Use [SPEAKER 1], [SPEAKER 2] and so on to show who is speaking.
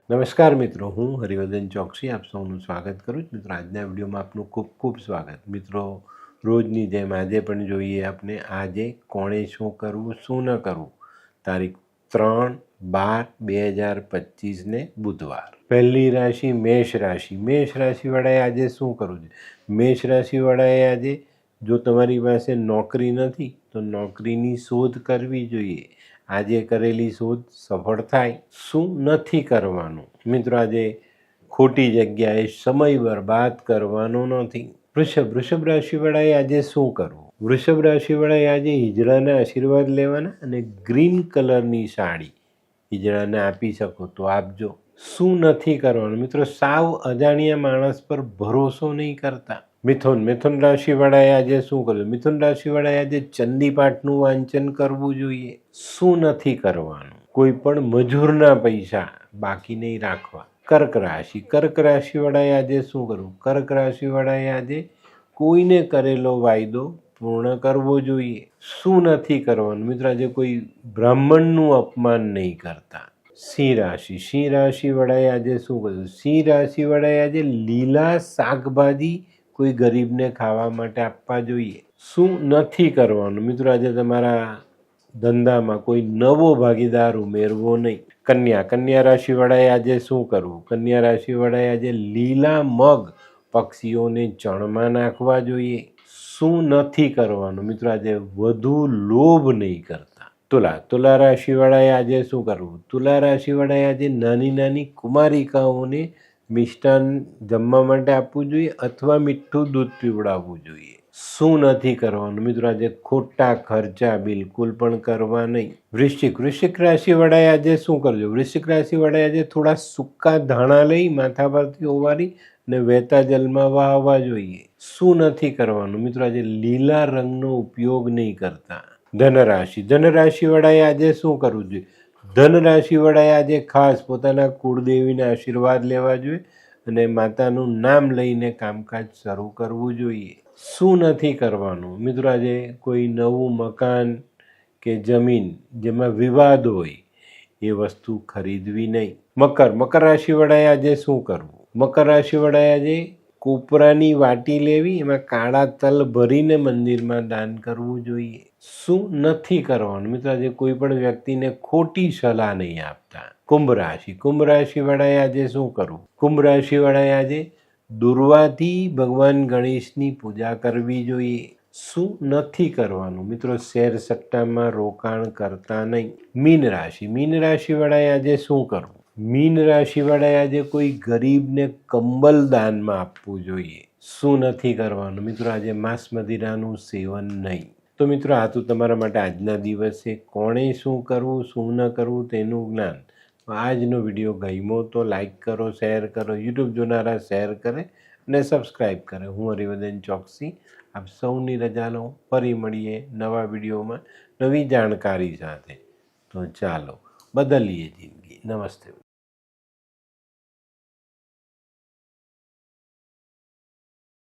[SPEAKER 1] નમસ્કાર મિત્રો, હું હરિવર્ધન ચોકસી આપ સૌનું સ્વાગત કરું છું. મિત્રો, આજના વિડીયોમાં આપનું ખૂબ ખૂબ સ્વાગત. મિત્રો, રોજની જેમ આજે પણ જોઈએ આપણે આજે કોણે શું કરવું શું ન કરવું. તારીખ 3/12/2025 બુધવાર. પહેલી રાશિ મેષ રાશિ. મેષ રાશિવાળાએ આજે શું કરવું છે? મેષ રાશિવાળાએ આજે જો તમારી પાસે નોકરી નથી તો નોકરીની શોધ કરવી જોઈએ. આજે કરેલી શોધ સફળ થાય. શું નથી કરવાનું? મિત્રો, આજે ખોટી જગ્યાએ સમય બરબાદ કરવાનો નથી. વૃષભ રાશિવાળાએ આજે શું કરવું? વૃષભ રાશિવાળાએ આજે હિજડાના આશીર્વાદ લેવાના અને ગ્રીન કલરની સાડી હિજડાને આપી શકો તો આપજો. શું નથી કરવાનું? મિત્રો, સાવ અજાણ્યા માણસ પર ભરોસો નહીં કરતા. મિથુન રાશિવાળાએ આજે શું કરવું? મિથુન રાશિવાળાએ આજે ચંદીપાઠનું વાંચન કરવું જોઈએ. શું નથી કરવાનું? કોઈ પણ મજૂરના પૈસા બાકી નહીં રાખવા. કર્ક રાશિવાળાએ આજે શું કરવું? કર્ક રાશિવાળાએ આજે કોઈને કરેલો વાયદો પૂર્ણ કરવો જોઈએ. શું નથી કરવાનું? મિત્રો, આજે કોઈ બ્રાહ્મણનું અપમાન નહીં કરતા. સિંહ રાશિવાળાએ આજે શું કરવું? સિંહ રાશિવાળાએ આજે લીલા શાકભાજી કોઈ ગરીબને ખાવા માટે આપવા જોઈએ. શું નથી કરવાનું? મિત્રો, આજે તમારા ધંધામાં કોઈ નવો ભાગીદાર ઉમેરવો નહીં. કન્યા રાશિવાળાએ આજે શું કરવું? કન્યા રાશિવાળાએ આજે લીલા મગ પક્ષીઓને ચણમાં નાખવા જોઈએ. શું નથી કરવાનું? મિત્રો, આજે વધુ લોભ નહીં કરતા. તુલા રાશિવાળાએ આજે શું કરવું? તુલા રાશિવાળાએ આજે નાની કુમારિકાઓને મિષ્ટાન જમવા માટે આપવું જોઈએ અથવા મીઠું દૂધ પીવડાવવું જોઈએ. શું નથી કરવાનું? મિત્રો, આજે ખોટા ખર્ચા બિલકુલ પણ કરવા નહીં. વૃશ્ચિક રાશિવાળાએ આજે શું કરજો? વૃશ્ચિક રાશિવાળાએ આજે થોડા સૂકા ધાણા લઈ માથા પરથી ઓવારી અને વહેતા જલમાં વહાવવા જોઈએ. શું નથી કરવાનું? મિત્રો, આજે લીલા રંગનો ઉપયોગ નહીં કરતા. ધનરાશિવાળાએ આજે શું કરવું જોઈએ? ધનરાશિવાળાએ આજે ખાસ પોતાના કુળદેવીના આશીર્વાદ લેવા જોઈએ અને માતાનું નામ લઈને કામકાજ શરૂ કરવું જોઈએ. શું નથી કરવાનું? મિત્રો, આજે કોઈ નવું મકાન કે જમીન જેમાં વિવાદ હોય એ વસ્તુ ખરીદવી નહીં. મકર રાશિવાળાએ આજે શું કરવું? મકર રાશિવાળાએ આજે કોપરાની વાટી લેવી, એમાં કાળા તલ ભરીને મંદિરમાં દાન કરવું જોઈએ. શું નથી કરવાનું? મિત્રો, આજે કોઈ પણ વ્યક્તિને ખોટી સલાહ નહીં આપતા. કુંભ રાશિવાળાએ આજે શું કરવું? કુંભ રાશિવાળાએ આજે દુર્વાથી ભગવાન ગણેશની પૂજા કરવી જોઈએ. શું નથી કરવાનું? મિત્રો, શેર સટ્ટામાં રોકાણ કરતા નહીં. મીન રાશિવાળાએ આજે શું કરવું? મીન રાશિવાળાએ આજે કોઈ ગરીબને કંબલ દાનમાં આપવું જોઈએ. શું નથી કરવાનું? મિત્રો, આજે માંસ મદિરાનું સેવન નહીં. તો મિત્રો, આ તો તમારા માટે આજના દિવસે કોણે શું કરવું શું ન કરવું તેનું જ્ઞાન. આજનો વિડીયો ગમ્યો તો લાઈક કરો, શેર કરો, યુટ્યુબ જોનારા શેર કરે અને સબસ્ક્રાઈબ કરે. હું હરિવર્ધન ચોકસી આપ સૌની રજા લઉં. ફરી મળીએ નવા વિડીયોમાં નવી જાણકારી સાથે. તો ચાલો બદલીએ જિંદગી. નમસ્તે.